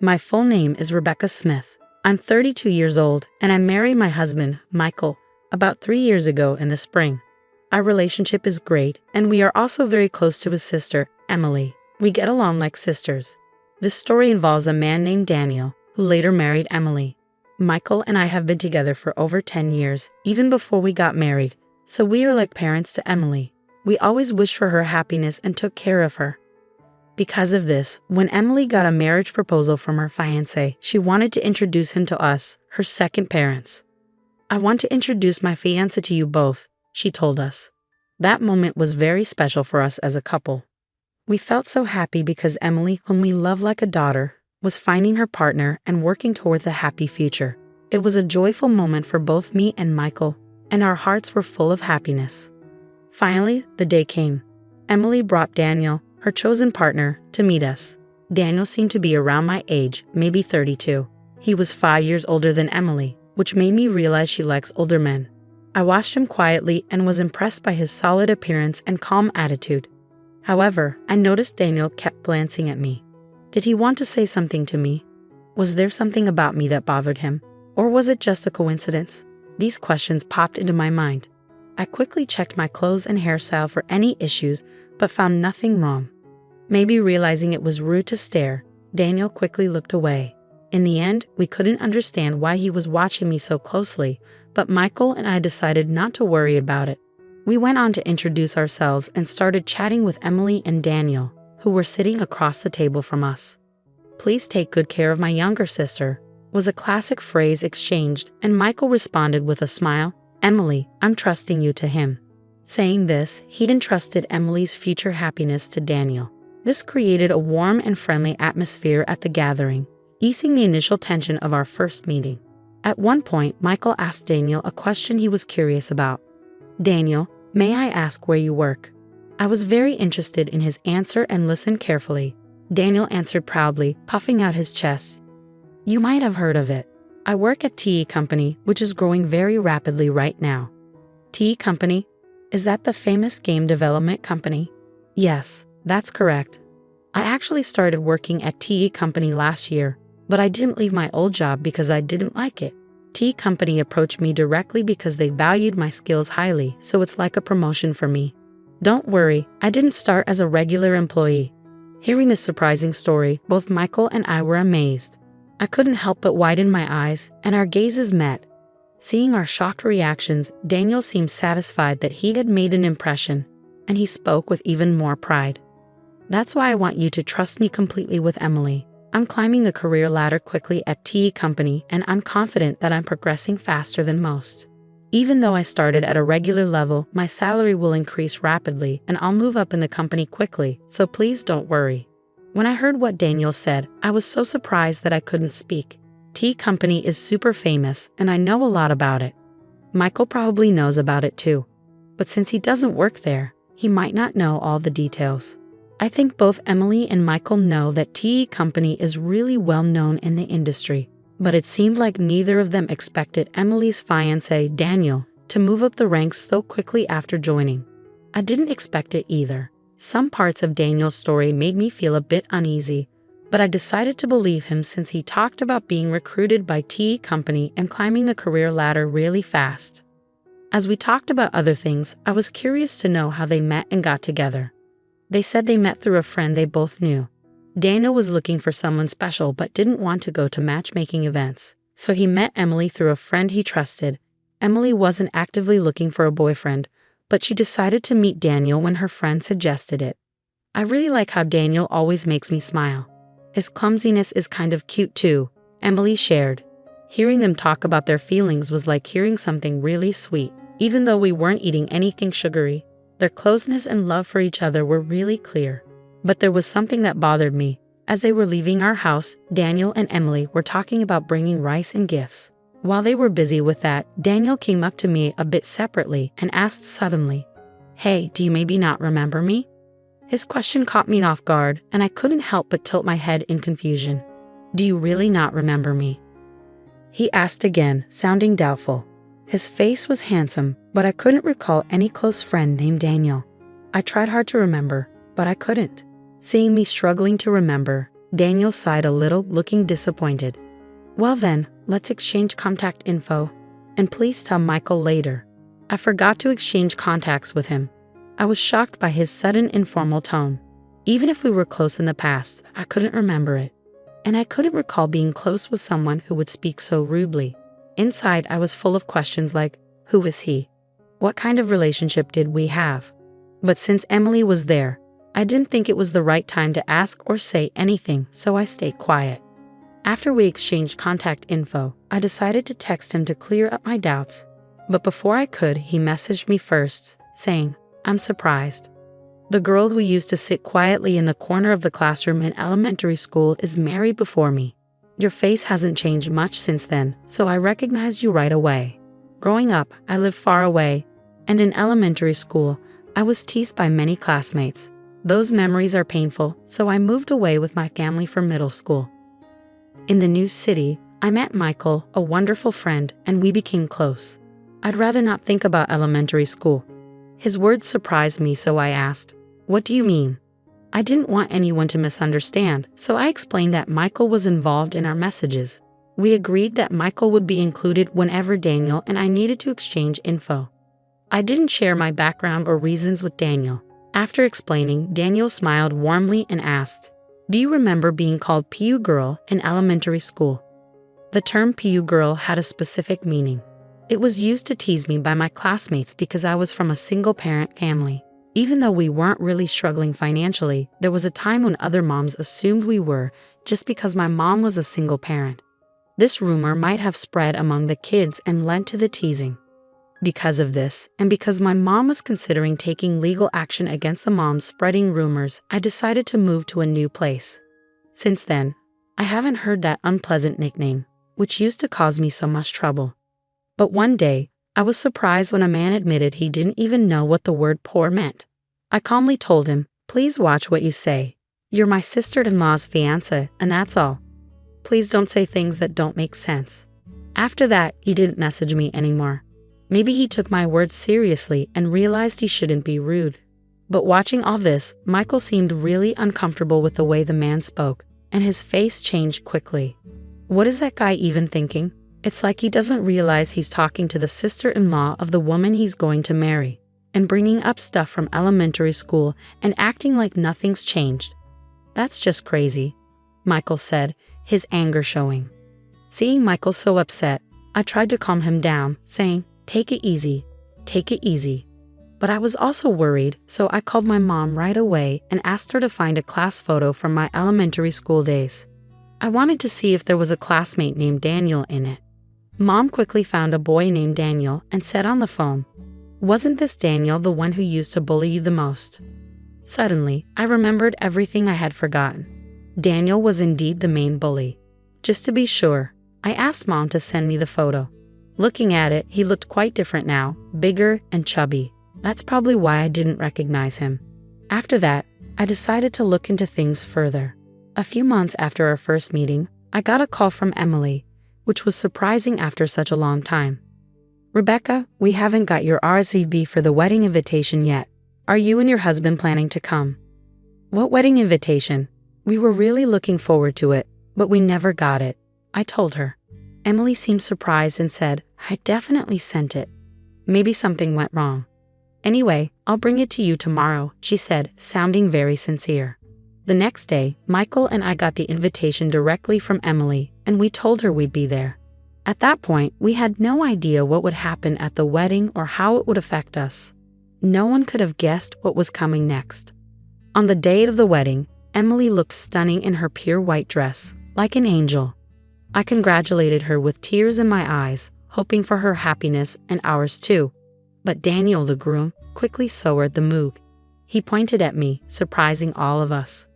My full name is Rebecca Smith. I'm 32 years old, and I married my husband, Michael, about 3 years ago in the spring. Our relationship is great, and we are also very close to his sister, Emily. We get along like sisters. This story involves a man named Daniel, who later married Emily. Michael and I have been together for over 10 years, even before we got married, so we are like parents to Emily. We always wished for her happiness and took care of her. Because of this, when Emily got a marriage proposal from her fiancé, she wanted to introduce him to us, her second parents. "I want to introduce my fiancé to you both," she told us. That moment was very special for us as a couple. We felt so happy because Emily, whom we love like a daughter, was finding her partner and working towards a happy future. It was a joyful moment for both me and Michael, and our hearts were full of happiness. Finally, the day came. Emily brought Daniel, her chosen partner, to meet us. Daniel seemed to be around my age, maybe 32. He was 5 years older than Emily, which made me realize she likes older men. I watched him quietly and was impressed by his solid appearance and calm attitude. However, I noticed Daniel kept glancing at me. Did he want to say something to me? Was there something about me that bothered him? Or was it just a coincidence? These questions popped into my mind. I quickly checked my clothes and hairstyle for any issues, but found nothing wrong. Maybe realizing it was rude to stare, Daniel quickly looked away. In the end, we couldn't understand why he was watching me so closely, but Michael and I decided not to worry about it. We went on to introduce ourselves and started chatting with Emily and Daniel, who were sitting across the table from us. "Please take good care of my younger sister," was a classic phrase exchanged, and Michael responded with a smile, "Emily, I'm trusting you to him." Saying this, he'd entrusted Emily's future happiness to Daniel. This created a warm and friendly atmosphere at the gathering, easing the initial tension of our first meeting. At one point, Michael asked Daniel a question he was curious about. "Daniel, may I ask where you work?" I was very interested in his answer and listened carefully. Daniel answered proudly, puffing out his chest. "You might have heard of it. I work at TE Company, which is growing very rapidly right now." "TE Company? Is that the famous game development company?" "Yes, that's correct. I actually started working at TE Company last year, but I didn't leave my old job because I didn't like it. TE Company approached me directly because they valued my skills highly, so it's like a promotion for me. Don't worry, I didn't start as a regular employee." Hearing this surprising story, both Michael and I were amazed. I couldn't help but widen my eyes, and our gazes met. Seeing our shocked reactions, Daniel seemed satisfied that he had made an impression, and he spoke with even more pride. "That's why I want you to trust me completely with Emily. I'm climbing the career ladder quickly at TE Company, and I'm confident that I'm progressing faster than most. Even though I started at a regular level, my salary will increase rapidly, and I'll move up in the company quickly, so please don't worry." When I heard what Daniel said, I was so surprised that I couldn't speak. TE Company is super famous, and I know a lot about it. Michael probably knows about it too. But since he doesn't work there, he might not know all the details. I think both Emily and Michael know that TE Company is really well known in the industry, but it seemed like neither of them expected Emily's fiancé, Daniel, to move up the ranks so quickly after joining. I didn't expect it either. Some parts of Daniel's story made me feel a bit uneasy, but I decided to believe him since he talked about being recruited by TE Company and climbing the career ladder really fast. As we talked about other things, I was curious to know how they met and got together. They said they met through a friend they both knew. Daniel was looking for someone special but didn't want to go to matchmaking events, so he met Emily through a friend he trusted. Emily wasn't actively looking for a boyfriend, but she decided to meet Daniel when her friend suggested it. I really like how Daniel always makes me smile. His clumsiness is kind of cute too, Emily shared. Hearing them talk about their feelings was like hearing something really sweet, even though we weren't eating anything sugary. Their closeness and love for each other were really clear. But there was something that bothered me. As they were leaving our house, Daniel and Emily were talking about bringing rice and gifts. While they were busy with that, Daniel came up to me a bit separately and asked suddenly, "Hey, do you maybe not remember me?" His question caught me off guard, and I couldn't help but tilt my head in confusion. "Do you really not remember me?" he asked again, sounding doubtful. His face was handsome, but I couldn't recall any close friend named Daniel. I tried hard to remember, but I couldn't. Seeing me struggling to remember, Daniel sighed a little, looking disappointed. Well then, let's exchange contact info. And please tell Michael later. I forgot to exchange contacts with him. I was shocked by his sudden informal tone. Even if we were close in the past, I couldn't remember it. And I couldn't recall being close with someone who would speak so rudely. Inside, I was full of questions like, who is he? What kind of relationship did we have? But since Emily was there, I didn't think it was the right time to ask or say anything, so I stayed quiet. After we exchanged contact info, I decided to text him to clear up my doubts. But before I could, he messaged me first, saying, I'm surprised. The girl who used to sit quietly in the corner of the classroom in elementary school is married before me. Your face hasn't changed much since then, so I recognized you right away. Growing up, I lived far away, and in elementary school, I was teased by many classmates. Those memories are painful, so I moved away with my family for middle school. In the new city, I met Michael, a wonderful friend, and we became close. I'd rather not think about elementary school. His words surprised me, so I asked, what do you mean? I didn't want anyone to misunderstand, so I explained that Michael was involved in our messages. We agreed that Michael would be included whenever Daniel and I needed to exchange info. I didn't share my background or reasons with Daniel. After explaining, Daniel smiled warmly and asked, do you remember being called PU girl in elementary school? The term PU girl had a specific meaning. It was used to tease me by my classmates because I was from a single-parent family. Even though we weren't really struggling financially, there was a time when other moms assumed we were, just because my mom was a single parent. This rumor might have spread among the kids and led to the teasing. Because of this, and because my mom was considering taking legal action against the moms spreading rumors, I decided to move to a new place. Since then, I haven't heard that unpleasant nickname, which used to cause me so much trouble. But one day, I was surprised when a man admitted he didn't even know what the word poor meant. I calmly told him, please watch what you say. You're my sister-in-law's fiancé, and that's all. Please don't say things that don't make sense. After that, he didn't message me anymore. Maybe he took my words seriously and realized he shouldn't be rude. But watching all this, Michael seemed really uncomfortable with the way the man spoke, and his face changed quickly. What is that guy even thinking? It's like he doesn't realize he's talking to the sister-in-law of the woman he's going to marry, and bringing up stuff from elementary school and acting like nothing's changed. That's just crazy, Michael said, his anger showing. Seeing Michael so upset, I tried to calm him down, saying, take it easy, take it easy. But I was also worried, so I called my mom right away and asked her to find a class photo from my elementary school days. I wanted to see if there was a classmate named Daniel in it. Mom quickly found a boy named Daniel and said on the phone, wasn't this Daniel the one who used to bully you the most? Suddenly, I remembered everything I had forgotten. Daniel was indeed the main bully. Just to be sure, I asked Mom to send me the photo. Looking at it, he looked quite different now, bigger and chubby. That's probably why I didn't recognize him. After that, I decided to look into things further. A few months after our first meeting, I got a call from Emily, which was surprising after such a long time. Rebecca, we haven't got your RSVP for the wedding invitation yet. Are you and your husband planning to come? What wedding invitation? We were really looking forward to it, but we never got it, I told her. Emily seemed surprised and said, I definitely sent it. Maybe something went wrong. Anyway, I'll bring it to you tomorrow, she said, sounding very sincere. The next day, Michael and I got the invitation directly from Emily, and we told her we'd be there. At that point, we had no idea what would happen at the wedding or how it would affect us. No one could have guessed what was coming next. On the day of the wedding, Emily looked stunning in her pure white dress, like an angel. I congratulated her with tears in my eyes, hoping for her happiness and ours too. But Daniel, the groom, quickly soured the mood. He pointed at me, surprising all of us.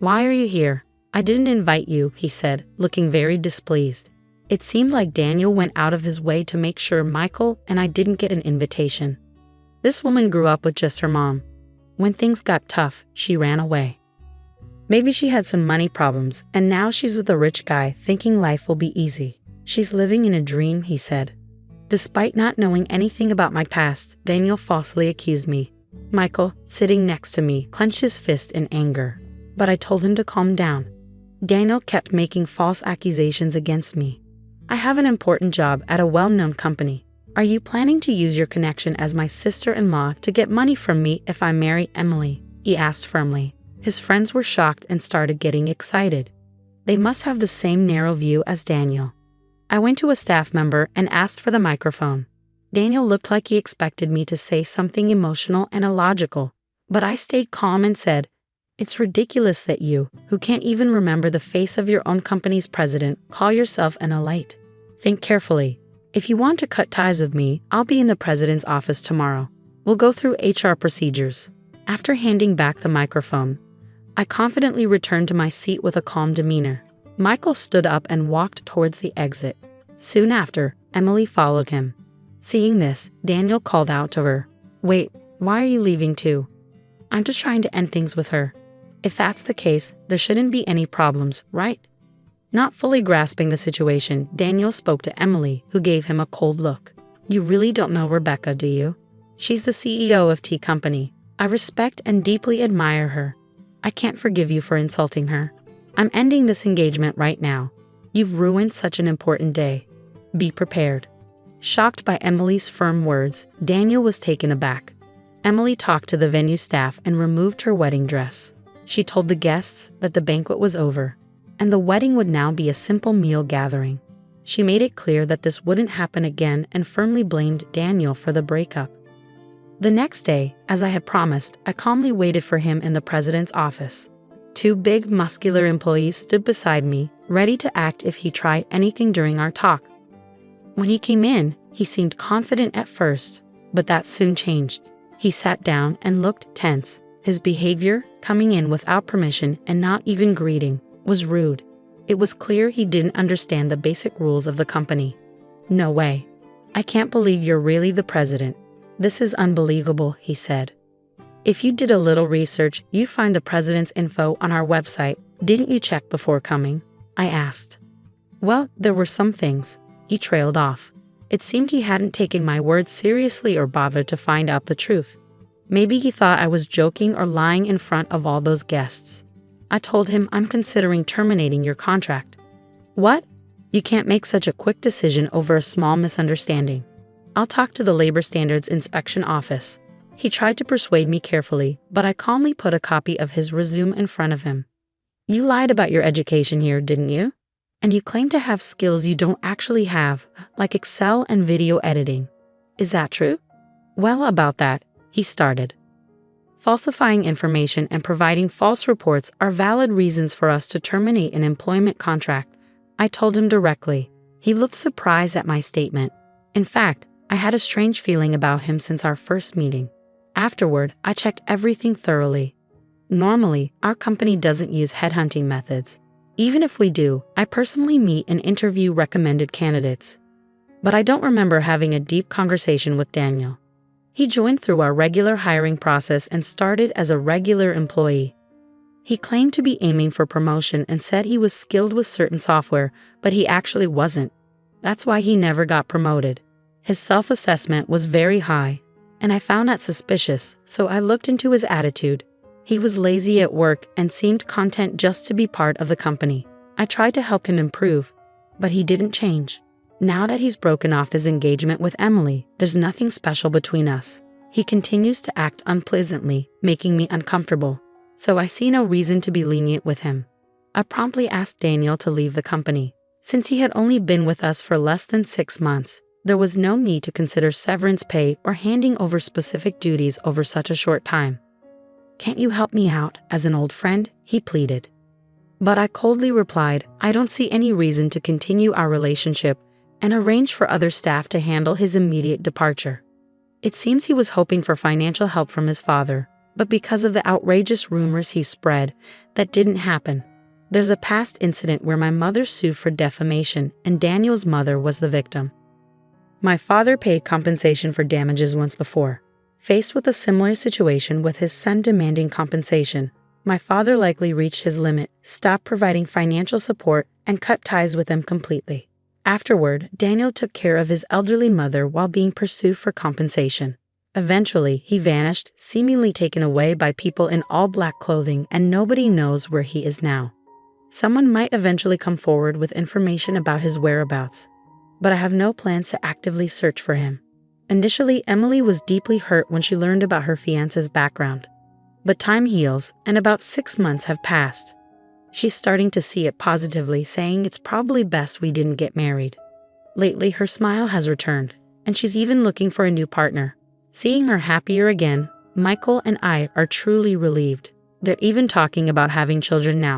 Why are you here? I didn't invite you, he said, looking very displeased. It seemed like Daniel went out of his way to make sure Michael and I didn't get an invitation. This woman grew up with just her mom. When things got tough, she ran away. Maybe she had some money problems, and now she's with a rich guy thinking life will be easy. She's living in a dream, he said. Despite not knowing anything about my past, Daniel falsely accused me. Michael, sitting next to me, clenched his fist in anger. But I told him to calm down. Daniel kept making false accusations against me. I have an important job at a well-known company. Are you planning to use your connection as my sister-in-law to get money from me if I marry Emily? He asked firmly. His friends were shocked and started getting excited. They must have the same narrow view as Daniel. I went to a staff member and asked for the microphone. Daniel looked like he expected me to say something emotional and illogical, but I stayed calm and said, "It's ridiculous that you, who can't even remember the face of your own company's president, call yourself an elite. Think carefully. If you want to cut ties with me, I'll be in the president's office tomorrow. We'll go through HR procedures." After handing back the microphone, I confidently returned to my seat with a calm demeanor. Michael stood up and walked towards the exit. Soon after, Emily followed him. Seeing this, Daniel called out to her, "Wait, why are you leaving too?" "I'm just trying to end things with her." "If that's the case, there shouldn't be any problems, right?" Not fully grasping the situation, Daniel spoke to Emily, who gave him a cold look. "You really don't know Rebecca, do you? She's the CEO of T Company. I respect and deeply admire her. I can't forgive you for insulting her. I'm ending this engagement right now. You've ruined such an important day. Be prepared." Shocked by Emily's firm words, Daniel was taken aback. Emily talked to the venue staff and removed her wedding dress. She told the guests that the banquet was over, and the wedding would now be a simple meal gathering. She made it clear that this wouldn't happen again and firmly blamed Daniel for the breakup. The next day, as I had promised, I calmly waited for him in the president's office. Two big, muscular employees stood beside me, ready to act if he tried anything during our talk. When he came in, he seemed confident at first, but that soon changed. He sat down and looked tense. His behavior, coming in without permission and not even greeting, was rude. It was clear he didn't understand the basic rules of the company. "No way. I can't believe you're really the president. This is unbelievable," he said. "If you did a little research, you'd find the president's info on our website. Didn't you check before coming?" I asked. "Well, there were some things." He trailed off. It seemed he hadn't taken my words seriously or bothered to find out the truth. Maybe he thought I was joking or lying in front of all those guests. I told him, "I'm considering terminating your contract." "What? You can't make such a quick decision over a small misunderstanding. I'll talk to the Labor Standards Inspection Office." He tried to persuade me carefully, but I calmly put a copy of his resume in front of him. "You lied about your education here, didn't you? And you claim to have skills you don't actually have, like Excel and video editing. Is that true?" "Well, about that," he started. "Falsifying information and providing false reports are valid reasons for us to terminate an employment contract," I told him directly. He looked surprised at my statement. In fact, I had a strange feeling about him since our first meeting. Afterward, I checked everything thoroughly. Normally, our company doesn't use headhunting methods. Even if we do, I personally meet and interview recommended candidates. But I don't remember having a deep conversation with Daniel. He joined through our regular hiring process and started as a regular employee. He claimed to be aiming for promotion and said he was skilled with certain software, but he actually wasn't. That's why he never got promoted. His self-assessment was very high, and I found that suspicious, so I looked into his attitude. He was lazy at work and seemed content just to be part of the company. I tried to help him improve, but he didn't change. Now that he's broken off his engagement with Emily, there's nothing special between us. He continues to act unpleasantly, making me uncomfortable, so I see no reason to be lenient with him. I promptly asked Daniel to leave the company. Since he had only been with us for less than 6 months, there was no need to consider severance pay or handing over specific duties over such a short time. "Can't you help me out, as an old friend?" he pleaded. But I coldly replied, "I don't see any reason to continue our relationship," and arranged for other staff to handle his immediate departure. It seems he was hoping for financial help from his father, but because of the outrageous rumors he spread, that didn't happen. There's a past incident where my mother sued for defamation, and Daniel's mother was the victim. My father paid compensation for damages once before. Faced with a similar situation with his son demanding compensation, my father likely reached his limit, stopped providing financial support, and cut ties with him completely. Afterward, Daniel took care of his elderly mother while being pursued for compensation. Eventually, he vanished, seemingly taken away by people in all black clothing, and nobody knows where he is now. Someone might eventually come forward with information about his whereabouts, but I have no plans to actively search for him. Initially, Emily was deeply hurt when she learned about her fiancé's background. But time heals, and about 6 months have passed. She's starting to see it positively, saying it's probably best we didn't get married. Lately, her smile has returned, and she's even looking for a new partner. Seeing her happier again, Michael and I are truly relieved. They're even talking about having children now.